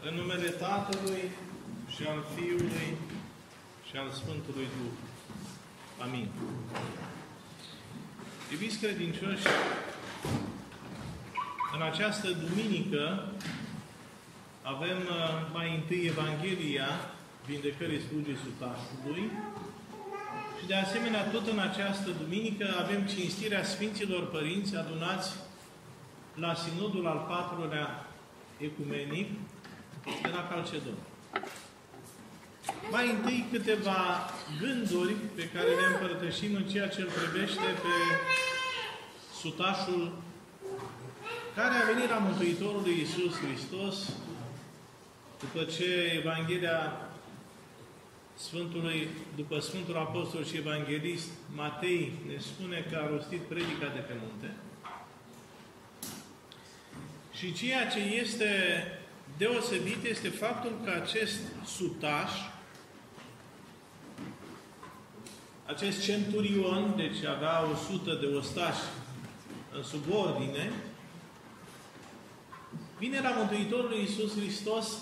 În numele Tatălui și al Fiului și al Sfântului Duh. Amin. Iubiți credincioși, în această duminică avem mai întâi Evanghelia vindecării slugii sutașului și de asemenea tot în această duminică avem cinstirea Sfinților Părinți adunați la Sinodul al IV-lea Ecumenic de la Calcedon. Mai întâi câteva gânduri pe care le împărtășim în ceea ce îl privește pe sutașul care a venit la Mântuitorul Iisus Hristos după ce Evanghelia după Sfântul Apostol și Evanghelist Matei ne spune că a rostit predica de pe munte. Și ceea ce este deosebit este faptul că acest sutaș, acest centurion, deci avea 100 de ostași în subordine, vine la Mântuitorul Iisus Hristos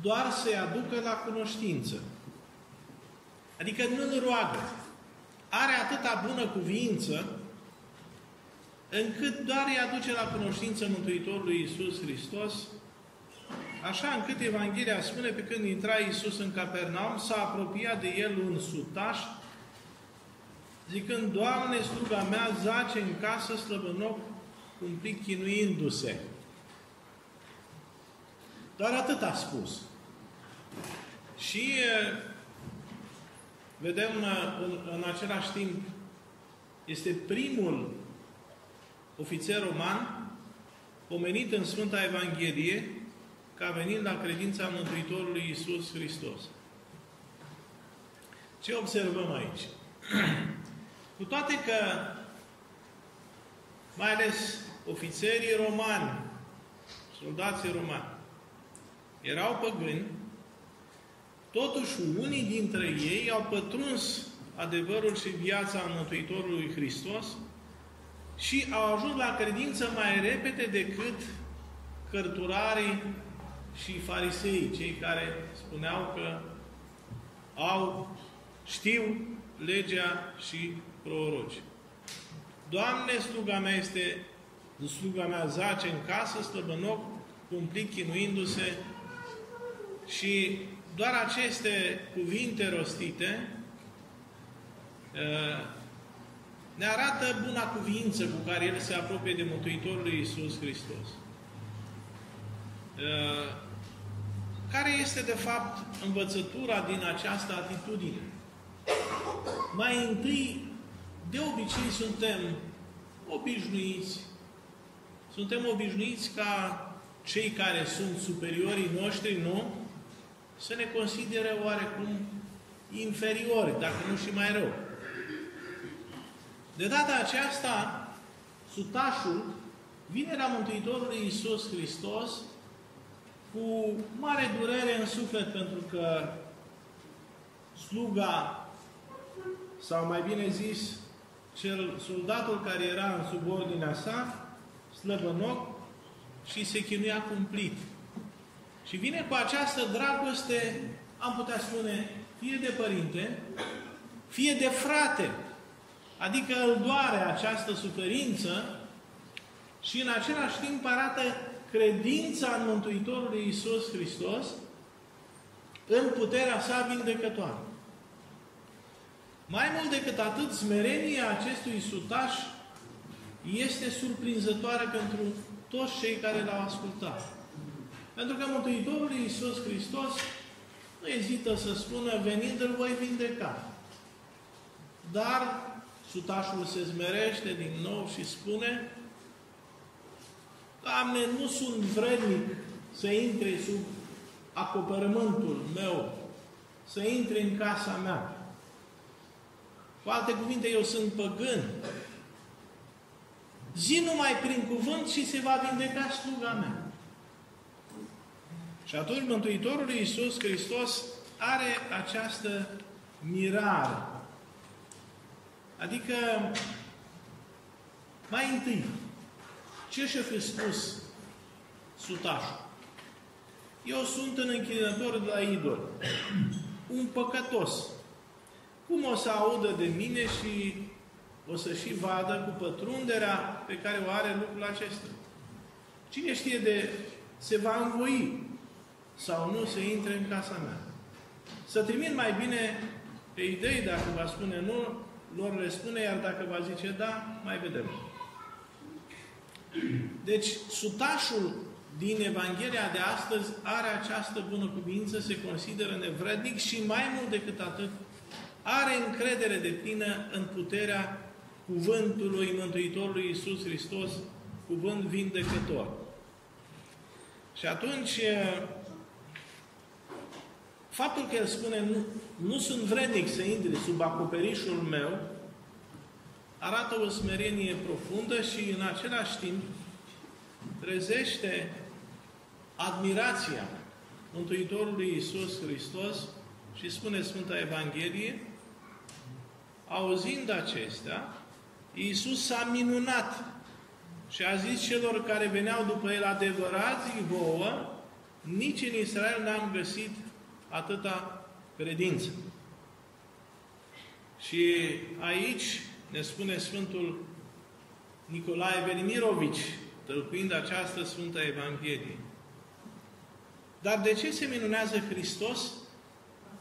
doar să-i aducă la cunoștință. Adică nu-l roagă. Are atâta bună cuvință încât doar îi aduce la cunoștință Mântuitorului Iisus Hristos, așa încât Evanghelia spune, pe când intra Iisus în Capernaum, s-a apropiat de el un sutaș, zicând: Doamne, sluga mea zace în casă slăbănoc, cumplit chinuindu-se. Doar atât a spus. Și vedem în același timp, este primul ofițer roman pomenit în Sfânta Evanghelie că a venit la credința Mântuitorului Iisus Hristos. Ce observăm aici? Cu toate că, mai ales ofițerii romani, soldații romani, erau păgâni, totuși unii dintre ei au pătruns adevărul și viața Mântuitorului Hristos și au ajuns la credință mai repede decât cărturarii și fariseii, cei care spuneau că știu legea și proroci. Doamne, sluga mea zace în casă, slăbănoc, cumplit chinuindu-se, și doar aceste cuvinte rostite ne arată buna cuvință cu care el se apropie de Mântuitorul Iisus Hristos. Care este, de fapt, învățătura din această atitudine? Mai întâi, de obicei suntem obișnuiți ca cei care sunt superiorii noștri, nu? Să ne considere oarecum inferiori, dacă nu și mai rău. De data aceasta, sutașul vine la Mântuitorul Iisus Hristos cu mare durere în suflet, pentru că sluga, sau mai bine zis, soldatul care era în subordinea sa, slăbănoc și se chinuia cumplit. Și vine cu această dragoste, am putea spune, fie de părinte, fie de frate. Adică îl doare această suferință și în același timp arată credința în Mântuitorul Iisus Hristos în puterea sa vindecătoare. Mai mult decât atât, smerenia acestui sutaș este surprinzătoare pentru toți cei care l-au ascultat. Pentru că Mântuitorul Iisus Hristos nu ezită să spună: venind îl voi vindeca. Dar sutașul se smerește din nou și spune: Doamne, nu sunt vrednic să intri sub acoperământul meu, să intri în casa mea. Cu alte cuvinte, eu sunt păgân. Zi numai prin cuvânt și se va vindeca sluga mea. Și atunci Mântuitorul Iisus Hristos are această mirare. Adică, mai întâi, ce și-a fi spus sutașul? Eu sunt un închinător de la idol, un păcătos. Cum o să audă de mine și o să și vadă cu pătrunderea pe care o are lucrul acesta? Cine știe se va învoi sau nu să intre în casa mea. Să trimit mai bine pe idei, dacă va spune nu, lor le spune, iar dacă va zice da, mai vedem. Deci, sutașul din Evanghelia de astăzi are această bunăcuvință, se consideră nevrednic și mai mult decât atât, are încredere deplină în puterea cuvântului Mântuitorului Iisus Hristos, cuvânt vindecător. Și atunci, faptul că El spune nu sunt vrednic să intri sub acoperișul meu, arată o smerenie profundă și în același timp trezește admirația Mântuitorului Iisus Hristos și spune Sfânta Evanghelie, auzind acestea, Iisus s-a minunat și a zis celor care veneau după El, adevărat zic vouă, nici în Israel n-am găsit atâta credință. Și aici ne spune Sfântul Nicolae Velimirovici, tălcuind această Sfântă Evanghelie. Dar de ce se minunează Hristos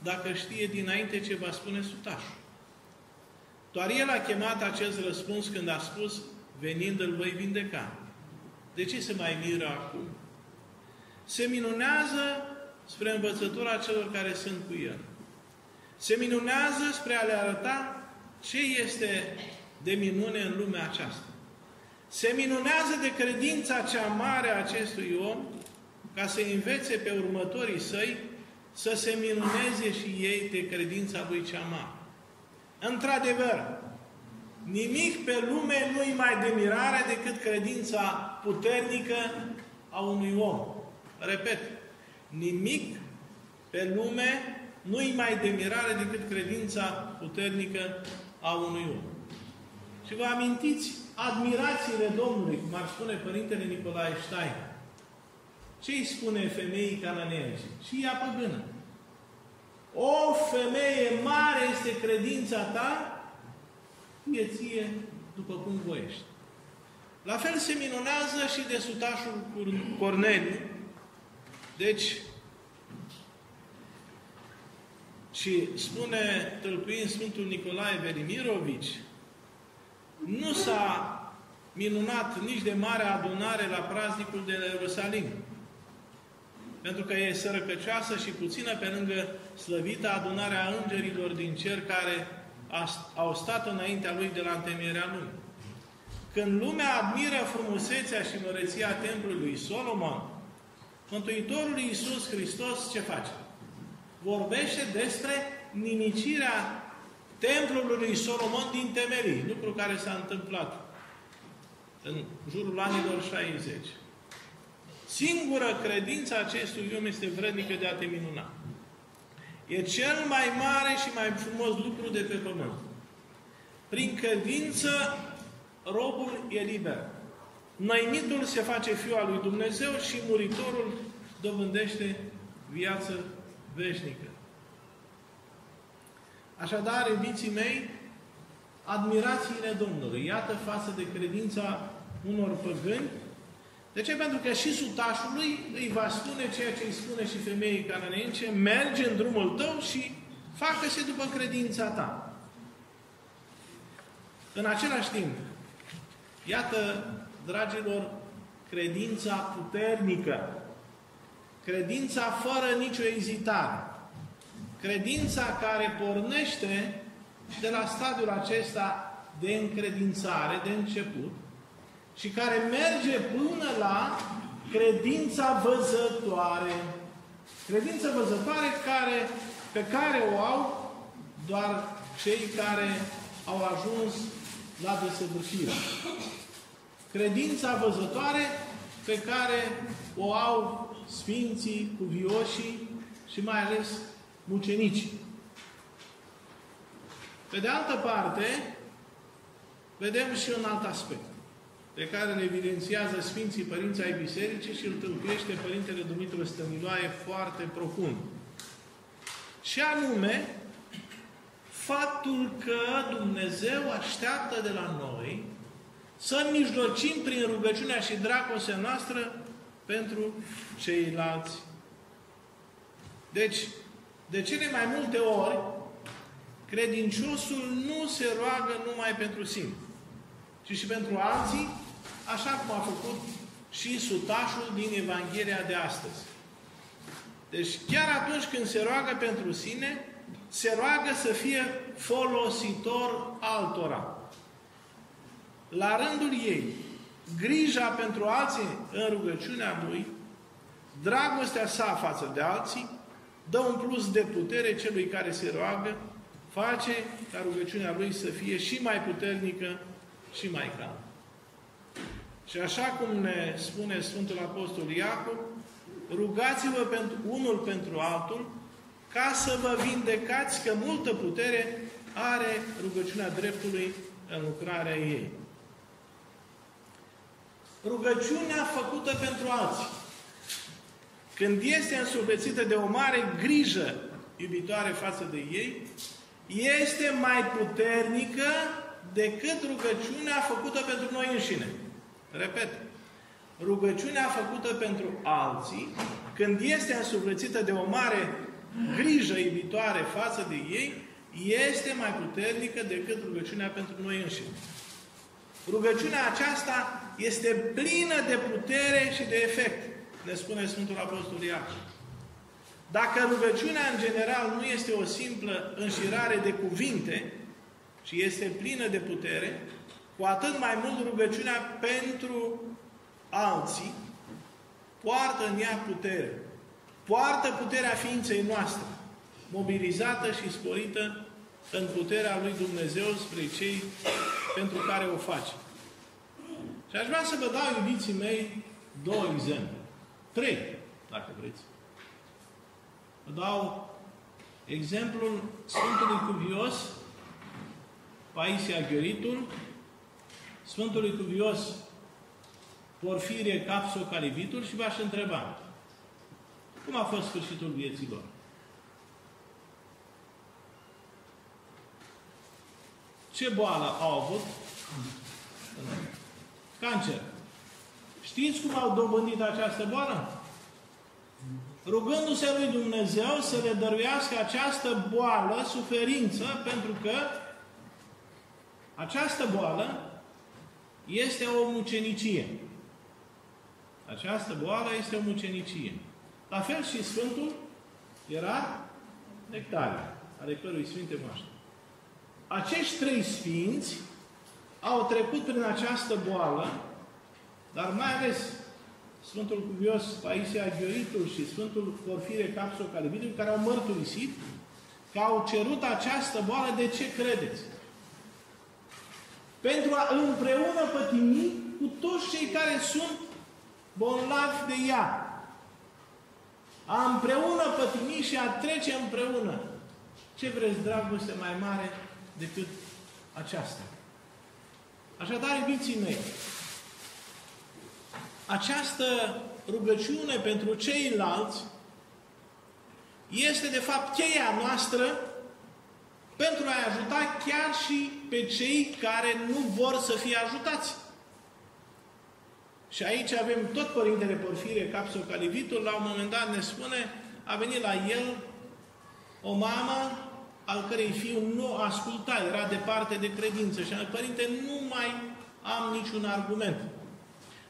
dacă știe dinainte ce va spune sutașul? Doar El a chemat acest răspuns când a spus, venind îl voi vindeca. De ce se mai miră acum? Se minunează spre învățătura celor care sunt cu El. Se minunează spre a le arăta ce este de minune în lumea aceasta. Se minunează de credința cea mare a acestui om, ca să învețe pe următorii săi să se minuneze și ei de credința lui cea mare. Într-adevăr, nimic pe lume nu-i mai de mirare decât credința puternică a unui om. Repet, nimic pe lume nu-i mai de mirare decât credința puternică a unui om. Și vă amintiți admirațiile Domnului, cum ar spune Părintele Nicolae Stein. Ce îi spune femeii cananeene? Și ea păgână. O femeie mare este credința ta, fie ție după cum voiești. La fel se minunează și de sutașul Corneliu. Deci, și spune, tălcuind Sfântul Nicolae Velimirovici, nu s-a minunat nici de mare adunare la praznicul de la Ierusalim. Pentru că e sărăcăcioasă și puțină pe lângă slăvita adunarea îngerilor din cer care au stat înaintea lui de la întemeierea lumii. Când lumea admiră frumusețea și măreția templului Solomon, Mântuitorul Iisus Hristos ce face? Vorbește despre nimicirea templului lui Solomon din temelii, lucru care s-a întâmplat în jurul anilor 60. Singura credință acestui om este vrednică de a te minuna. E cel mai mare și mai frumos lucru de pe pământ. Prin credință, robul e liber. Năimitul se face fiul al lui Dumnezeu și muritorul dobândește viață veșnică. Așadar, iubiții mei, admirațiile Domnului. Iată față de credința unor păgâni. De ce? Pentru că și sutașului îi va spune ceea ce îi spune și femeii cananeence, merge în drumul tău și facă-se după credința ta. În același timp, iată, dragilor, credința puternică, credința fără nicio ezitare, credința care pornește de la stadiul acesta de încredințare, de început, și care merge până la credința văzătoare. Credința văzătoare pe care o au doar cei care au ajuns la desăvârșire. Credința văzătoare pe care o au sfinții, cuvioșii și mai ales mucenicii. Pe de altă parte, vedem și un alt aspect. pe care le evidențiază Sfinții Părinți ai Bisericii și îl tâlcuiește Părintele Dumitru Stăniloae foarte profund. Și anume, faptul că Dumnezeu așteaptă de la noi să mijlocim prin rugăciunea și dragostea noastră pentru ceilalți. Deci, de cele mai multe ori, credinciosul nu se roagă numai pentru sine, ci și pentru alții, așa cum a făcut și sutașul din Evanghelia de astăzi. Deci, chiar atunci când se roagă pentru sine, se roagă să fie folositor altora. La rândul ei, grija pentru alții în rugăciunea lui, dragostea sa față de alții, dă un plus de putere celui care se roagă, face ca rugăciunea lui să fie și mai puternică și mai caldă. Și așa cum ne spune Sfântul Apostol Iacov, rugați-vă unul pentru altul, ca să vă vindecați, că multă putere are rugăciunea dreptului în lucrarea ei. Rugăciunea făcută pentru alții, când este însuflețită de o mare grijă iubitoare față de ei, este mai puternică decât rugăciunea făcută pentru noi înșine. Repet, rugăciunea făcută pentru alții, când este însuflețită de o mare grijă iubitoare față de ei, este mai puternică decât rugăciunea pentru noi înșine. Rugăciunea aceasta este plină de putere și de efect, ne spune Sfântul Apostol Iacov. Dacă rugăciunea în general nu este o simplă înșirare de cuvinte, ci este plină de putere, cu atât mai mult rugăciunea pentru alții poartă în ea putere. Poartă puterea ființei noastre, mobilizată și sporită în puterea lui Dumnezeu spre cei pentru care o face. Și aș vrea să vă dau, iubiții mei, 2 exemple. 3, dacă vreți. Vă dau exemplul Sfântului Cuvios Paisie Aghioritul, Sfântului Cuvios Porfirie Capso-Calibitul și v-aș întreba, cum a fost sfârșitul vieții lor? Ce boală au avut? Cancer. Știți cum au dobândit această boală? Rugându-se lui Dumnezeu să le dăruiască această boală, suferință, pentru că această boală este o mucenicie. Această boală este o mucenicie. La fel și Sfântul era Nectarie, ale cărui Sfinte moaște. Acești 3 sfinți au trecut prin această boală, dar mai ales Sfântul Cuvios Paisie Aghioritul și Sfântul Porfirie Capso-Calibitul, care au mărturisit că au cerut această boală. De ce credeți? Pentru a împreună pătimi cu toți cei care sunt bolnavi de ea. A împreună pătimi și a trece împreună. Ce vreți, dragoste mai mare decât aceasta? Așadar, iubiții mei, această rugăciune pentru ceilalți este, de fapt, cheia noastră pentru a ajuta chiar și pe cei care nu vor să fie ajutați. Și aici avem tot Părintele Porfirie Capso-Calibitul, la un moment dat ne spune, a venit la el o mamă al cărei fiu nu asculta, era departe de credință și a zis, Părinte, nu mai am niciun argument.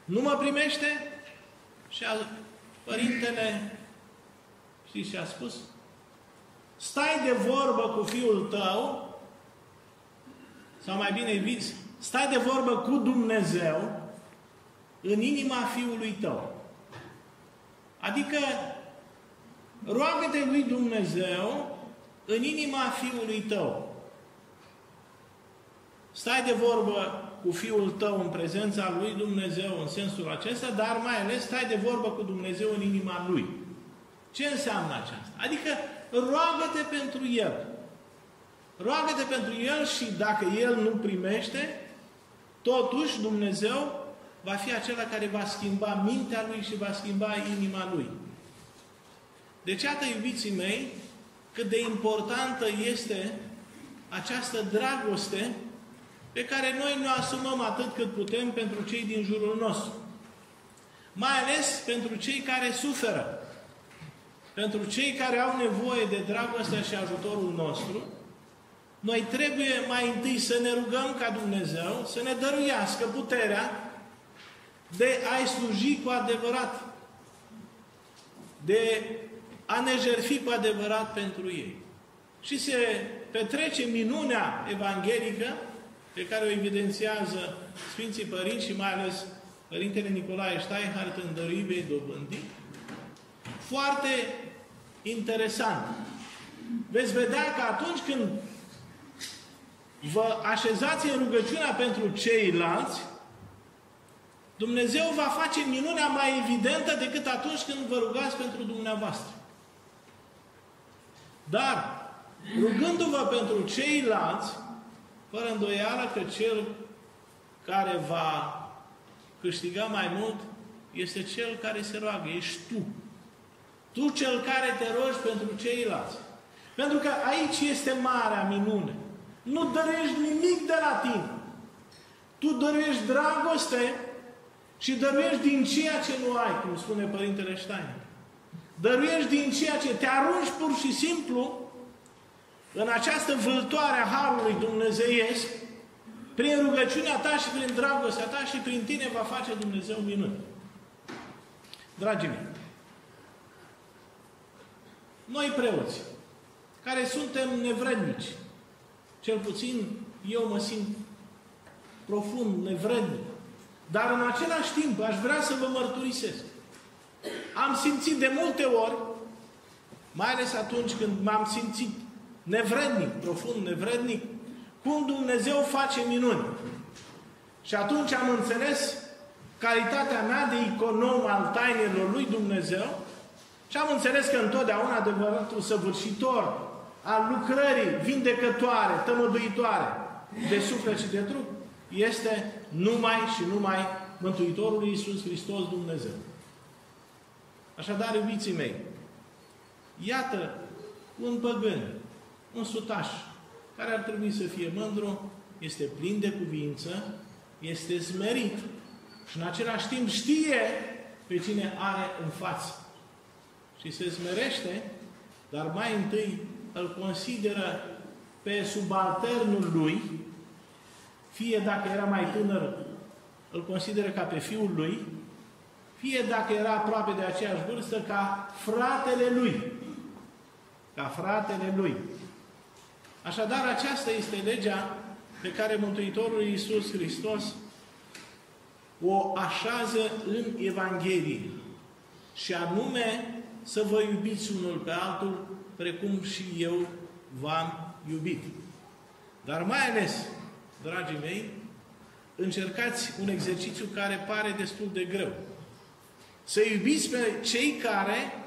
Nu mă primește? Și Părintele, știți ce a spus? Stai de vorbă cu fiul tău, sau mai bine, stai de vorbă cu Dumnezeu în inima fiului tău. Adică, roagă-te lui Dumnezeu în inima fiului tău. Stai de vorbă cu fiul tău în prezența lui Dumnezeu în sensul acesta, dar mai ales stai de vorbă cu Dumnezeu în inima lui. Ce înseamnă aceasta? Adică roagă-te pentru el. Roagă-te pentru el și dacă el nu primește, totuși Dumnezeu va fi acela care va schimba mintea lui și va schimba inima lui. Deci, iată, iubiții mei, cât de importantă este această dragoste pe care noi ne asumăm atât cât putem pentru cei din jurul nostru. Mai ales pentru cei care suferă. Pentru cei care au nevoie de dragostea și ajutorul nostru, noi trebuie mai întâi să ne rugăm ca Dumnezeu să ne dăruiască puterea de a-i sluji cu adevărat, de a ne jertfi cu adevărat pentru ei. Și se petrece minunea evanghelică pe care o evidențiază Sfinții Părinți și mai ales Părintele Nicolae Steinhardt în Dăruirii dobândii. Foarte interesant. Veți vedea că atunci când vă așezați în rugăciunea pentru ceilalți, Dumnezeu va face minunea mai evidentă decât atunci când vă rugați pentru dumneavoastră. Dar, rugându-vă pentru ceilalți, fără îndoială că cel care va câștiga mai mult este cel care se roagă, ești tu. Tu cel care te rogi pentru ceilalți. Pentru că aici este marea minune. Nu dăruiești nimic de la tine. Tu dăruiești dragoste și dăruiești din ceea ce nu ai, cum spune Părintele Steiner. Dăruiești din ceea ce te arunci pur și simplu în această vâltoare a Harului Dumnezeiesc, prin rugăciunea ta și prin dragostea ta și prin tine va face Dumnezeu minuni. Dragii mei, noi preoți, care suntem nevrednici, cel puțin eu mă simt profund nevrednic, dar în același timp aș vrea să vă mărturisesc. Am simțit de multe ori, mai ales atunci când m-am simțit nevrednic, profund nevrednic, cum Dumnezeu face minuni. Și atunci am înțeles calitatea mea de econom al tainelor lui Dumnezeu și am înțeles că întotdeauna adevăratul săvârșitor al lucrării vindecătoare, tămăduitoare de suflet și de trup este numai și numai Mântuitorul Iisus Hristos Dumnezeu. Așadar, iubiții mei, iată un păgân, un sutaș, care ar trebui să fie mândru, este plin de cuvință, este smerit și în același timp știe pe cine are în față. Și se smerește, dar mai întâi îl consideră pe subalternul lui, fie dacă era mai tânăr, îl consideră ca pe fiul lui, fie dacă era aproape de aceeași vârstă, ca fratele lui. Ca fratele lui. Așadar, aceasta este legea pe care Mântuitorul Iisus Hristos o așează în Evanghelie. Și anume să vă iubiți unul pe altul, precum și eu v-am iubit. Dar mai ales, dragii mei, încercați un exercițiu care pare destul de greu. Să iubiți pe cei care,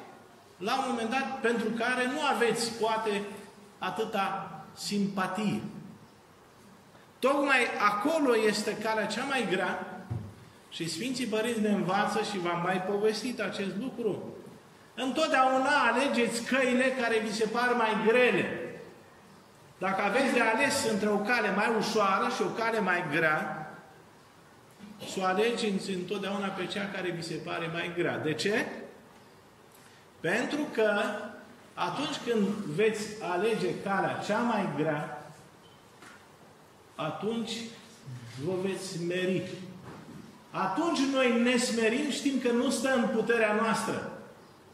la un moment dat, pentru care nu aveți, poate, atâta simpatie. Tocmai acolo este calea cea mai grea și Sfinții Părinți ne învață și v-am mai povestit acest lucru. Întotdeauna alegeți căile care vi se par mai grele. Dacă aveți de ales între o cale mai ușoară și o cale mai grea, să o alegeți întotdeauna pe cea care vi se pare mai grea. De ce? Pentru că atunci când veți alege calea cea mai grea, atunci vă veți smeri. Atunci noi ne smerim, știm că nu stă în puterea noastră.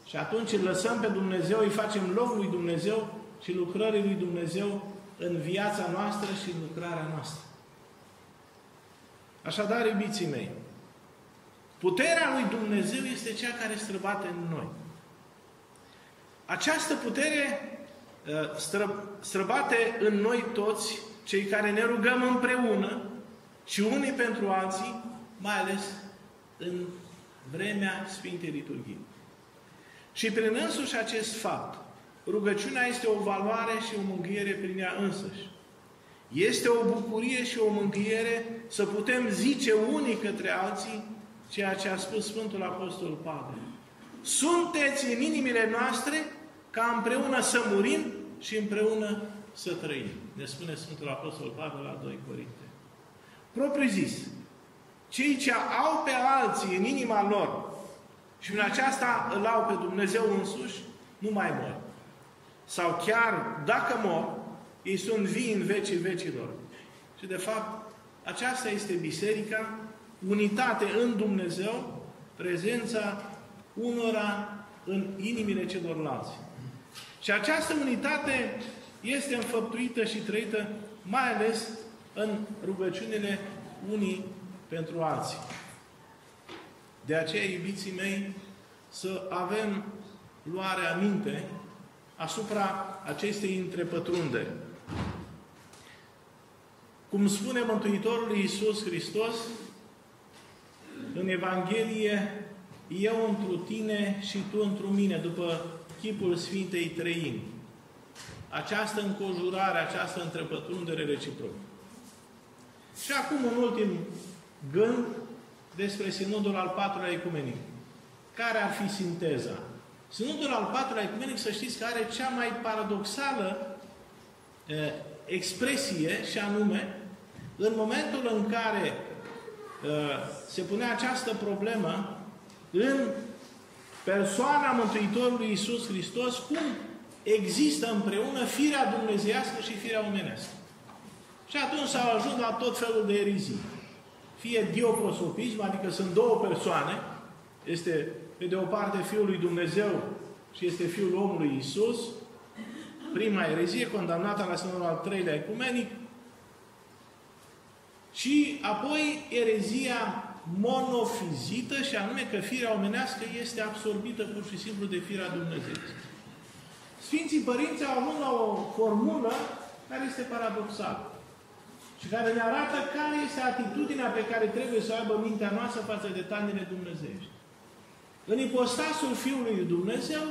Și atunci îl lăsăm pe Dumnezeu, îi facem loc lui Dumnezeu și lucrării lui Dumnezeu în viața noastră și în lucrarea noastră. Așadar, iubiții mei, puterea lui Dumnezeu este cea care străbate în noi. Această putere străbate în noi toți, cei care ne rugăm împreună și unii pentru alții, mai ales în vremea Sfintei Liturghii. Și prin însuși acest fapt, rugăciunea este o valoare și o mângâiere prin ea însăși. Este o bucurie și o mângâiere să putem zice unii către alții ceea ce a spus Sfântul Apostol Pavel. Sunteți în inimile noastre ca împreună să murim și împreună să trăim. Ne spune Sfântul Apostol Pavel la 2 Corinteni. Propriu zis, cei ce au pe alții în inima lor și în aceasta îl au pe Dumnezeu însuși, nu mai mor. Sau chiar dacă mor, ei sunt vii în vecii vecilor. Și de fapt, aceasta este biserica, unitate în Dumnezeu, prezența unora în inimile celorlalți. Și această unitate este înfăptuită și trăită mai ales în rugăciunile unii pentru alții. De aceea, iubiții mei, să avem luare aminte asupra acestei întrepătrunderi. Cum spune Mântuitorul Iisus Hristos în Evanghelie, eu întru tine și tu întru mine, după chipul Sfintei Treimi. Această înconjurare, această întrepătrundere reciprocă. Și acum un ultim gând despre Sinodul al IV-lea Ecumenic. Care ar fi sinteza? Sinodul al IV-lea Ecumenic, să știți că are cea mai paradoxală expresie, și anume, în momentul în care se pune această problemă în persoana Mântuitorului Iisus Hristos, cum există împreună firea dumnezeiască și firea omenească. Și atunci s-au ajuns la tot felul de erizii. Fie dioprosopism, adică sunt două persoane, este pe de o parte Fiul lui Dumnezeu și este Fiul omului Iisus, prima erezie, condamnată la Sinodul al III-lea Ecumenic, și apoi erezia monofizită, și anume că firea omenească este absorbită pur și simplu de firea dumnezeiască. Sfinții Părinți au avut la o formulă care este paradoxală și care ne arată care este atitudinea pe care trebuie să o aibă mintea noastră față de tainele dumnezeiești. În ipostasul Fiului lui Dumnezeu,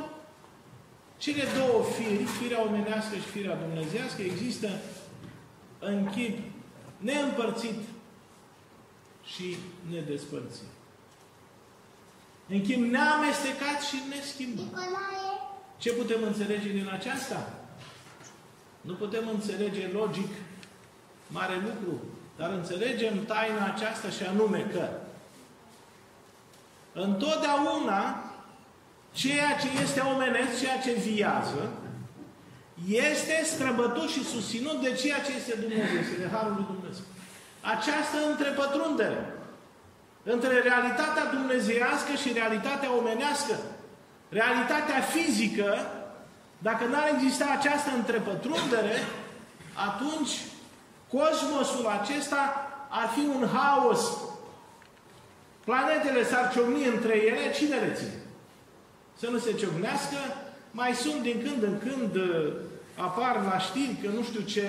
cele două firi, firea omenească și firea dumnezeiască, există în chip neîmpărțit și nedespărțit. În chip neamestecat și neschimbat. Ce putem înțelege din aceasta? Nu putem înțelege logic mare lucru, dar înțelegem taina aceasta, și anume că întotdeauna ceea ce este omenesc, ceea ce viază, este străbătut și susținut de ceea ce este Dumnezeu, este de Harul lui Dumnezeu. Această întrepătrundere între realitatea dumnezeiască și realitatea omenească, realitatea fizică, dacă n-ar exista această întrepătrundere, atunci cosmosul acesta ar fi un haos. Planetele s-ar ciocni între ele, cine le ține? Să nu se ciocnească. Mai sunt din când în când, apar la știri că nu știu ce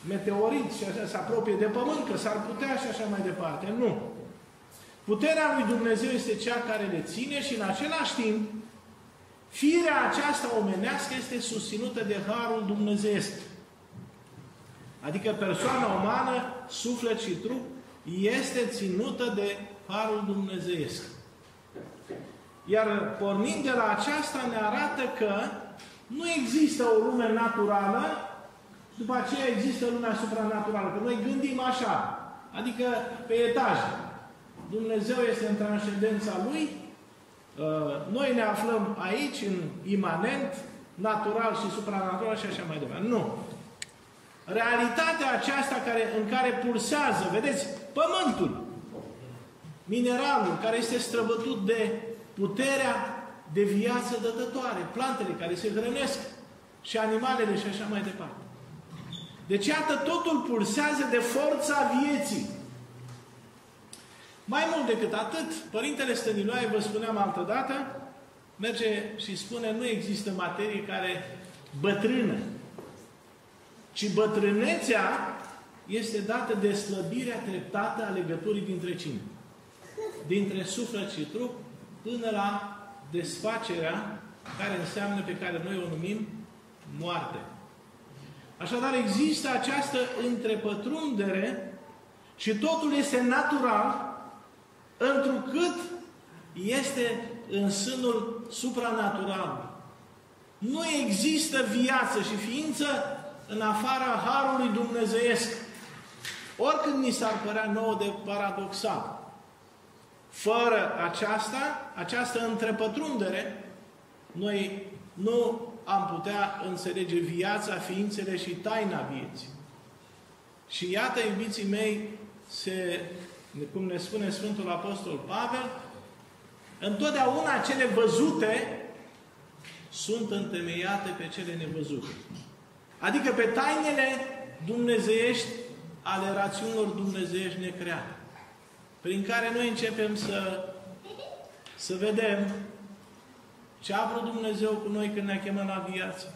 meteorit și așa se apropie de Pământ, că s-ar putea și așa mai departe. Nu. Puterea lui Dumnezeu este cea care le ține și în același timp firea aceasta omenească este susținută de Harul Dumnezeiesc. Adică persoana umană, suflet și trup, este ținută de Harul Dumnezeiesc. Iar pornind de la aceasta ne arată că nu există o lume naturală, după aceea există lumea supranaturală. Că noi gândim așa, adică pe etaje. Dumnezeu este în transcendența Lui, noi ne aflăm aici, în imanent, natural și supranatural și așa mai departe. Nu. Realitatea aceasta în care pulsează, vedeți, pământul, mineralul care este străbătut de puterea de viață dătătoare, plantele care se hrănesc și animalele și așa mai departe. Deci, iată, totul pulsează de forța vieții. Mai mult decât atât, Părintele Stăniloae, vă spuneam altădată, merge și spune, nu există materie care bătrână, ci bătrânețea este dată de slăbirea treptată a legăturii dintre cine? Dintre suflet și trup, până la desfacerea care înseamnă, pe care noi o numim moarte. Așadar, există această întrepătrundere și totul este natural întrucât este în sânul supranatural. Nu există viață și ființă în afara harului dumnezeiesc. Oricând ni s-ar părea nouă de paradoxal. Fără această întrepătrundere, noi nu am putea înțelege viața, ființele și taina vieții. Și iată, iubiții mei, cum ne spune Sfântul Apostol Pavel, întotdeauna cele văzute sunt întemeiate pe cele nevăzute. Adică pe tainele dumnezeiești ale rațiunilor dumnezeiești necreate, prin care noi începem să vedem ce a vrut Dumnezeu cu noi când ne-a chemat la viață.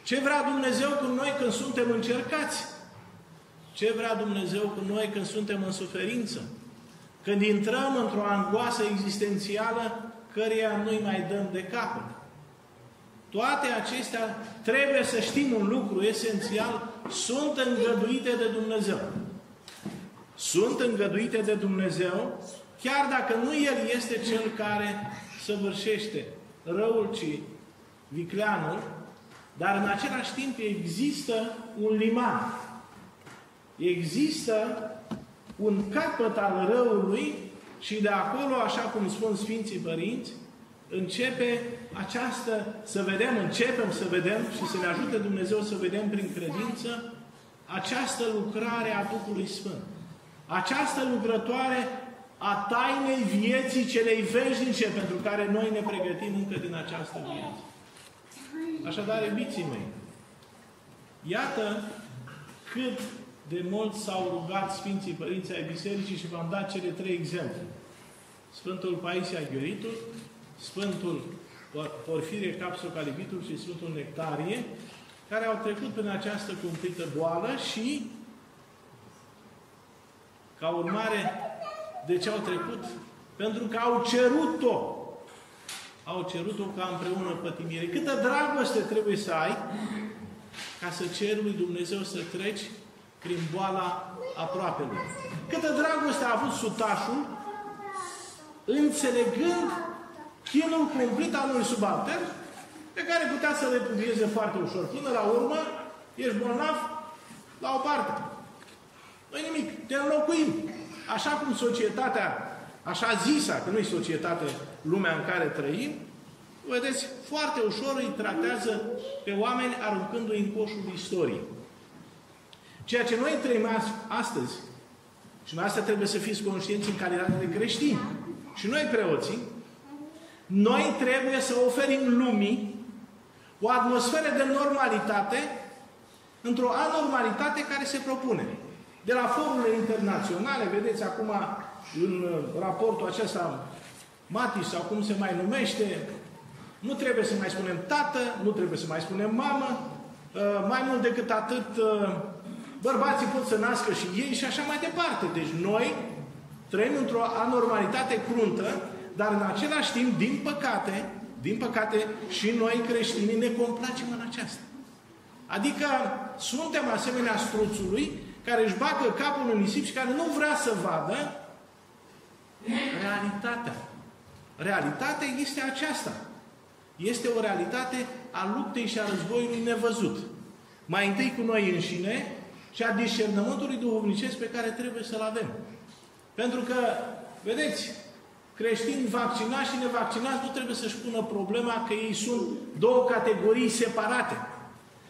Ce vrea Dumnezeu cu noi când suntem încercați. Ce vrea Dumnezeu cu noi când suntem în suferință. Când intrăm într-o angoasă existențială căreia nu-i mai dăm de capăt. Toate acestea, trebuie să știm un lucru esențial, sunt îngăduite de Dumnezeu. Sunt îngăduite de Dumnezeu, chiar dacă nu El este Cel care săvârșește răul, ci vicleanul, dar în același timp există un liman. Există un capăt al răului și de acolo, așa cum spun Sfinții Părinți, începem să vedem și să ne ajute Dumnezeu să vedem prin credință această lucrare a Duhului Sfânt. Această lucrătoare a tainei vieții celei veșnice pentru care noi ne pregătim încă din această viață. Așadar, iubiții mei, iată cât de mult s-au rugat Sfinții Părinți ai Bisericii și v-am dat cele 3 exemple. Sfântul Paisie Aghioritul, Sfântul Porfirie Capso-Calibitul și Sfântul Nectarie, care au trecut prin această cumplită boală și, ca urmare, de ce au trecut? Pentru că au cerut-o. Au cerut-o ca împreună pătimire. Câtă dragoste trebuie să ai ca să ceri lui Dumnezeu să treci prin boala aproapelui. Câtă dragoste a avut sutașul înțelegând chinul cumplit al unui subaltern pe care putea să le repudieze foarte ușor. Până la urmă, ești bolnav, la o parte. Nu-i nimic, te înlocuim. Așa cum societatea, așa zisa, că nu-i societate, lumea în care trăim, vedeți, foarte ușor îi tratează pe oameni aruncându-i în coșul istoriei. Ceea ce noi trăim astăzi, și noi asta trebuie să fiți conștienți în calitate de creștini, și noi preoții, noi trebuie să oferim lumii o atmosferă de normalitate într-o anormalitate care se propune. De la forurile internaționale, vedeți acum în raportul acesta Matis, sau cum se mai numește, nu trebuie să mai spunem tată, nu trebuie să mai spunem mamă, mai mult decât atât, bărbații pot să nască și ei și așa mai departe. Deci noi trăim într-o anormalitate cruntă, dar în același timp, din păcate, și noi creștinii ne complacem în aceasta. Adică suntem asemenea struțului care își bagă capul în nisip și care nu vrea să vadă realitatea. Realitatea este aceasta. Este o realitate a luptei și a războiului nevăzut. Mai întâi cu noi înșine și a discernământului duhovnicesc pe care trebuie să-l avem. Pentru că, vedeți, creștini vaccinați și nevaccinați nu trebuie să-și pună problema că ei sunt 2 categorii separate.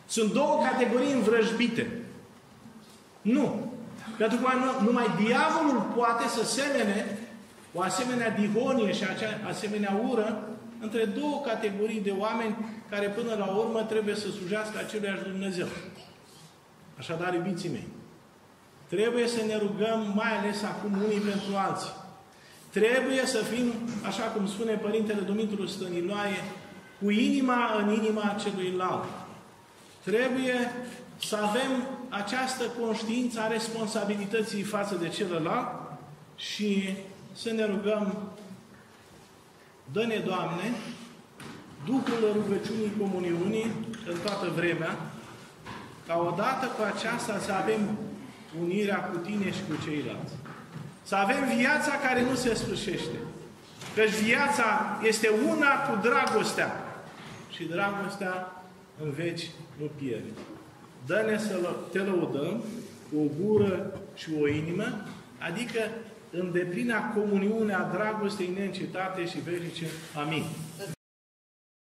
Sunt 2 categorii învrăjbite. Nu. Pentru că numai diavolul poate să semene o asemenea dihonie și asemenea ură între 2 categorii de oameni care până la urmă trebuie să slujească aceluiași Dumnezeu. Așadar, iubiții mei, trebuie să ne rugăm, mai ales acum unii pentru alții. Trebuie să fim, așa cum spune Părintele Dumitru Stăniloae, cu inima în inima celuilalt. Trebuie să avem această conștiință a responsabilității față de celălalt și să ne rugăm, dă-ne, Doamne, Duhul rugăciunii comuniunii în toată vremea, ca odată cu aceasta să avem unirea cu Tine și cu ceilalți. Să avem viața care nu se sfârșește. Căci viața este una cu dragostea. Și dragostea în veci nu pierde. Dă-ne să te lăudăm cu o gură și o inimă, adică în deplina comuniune a dragostei neîncetate și veșnice. Amin.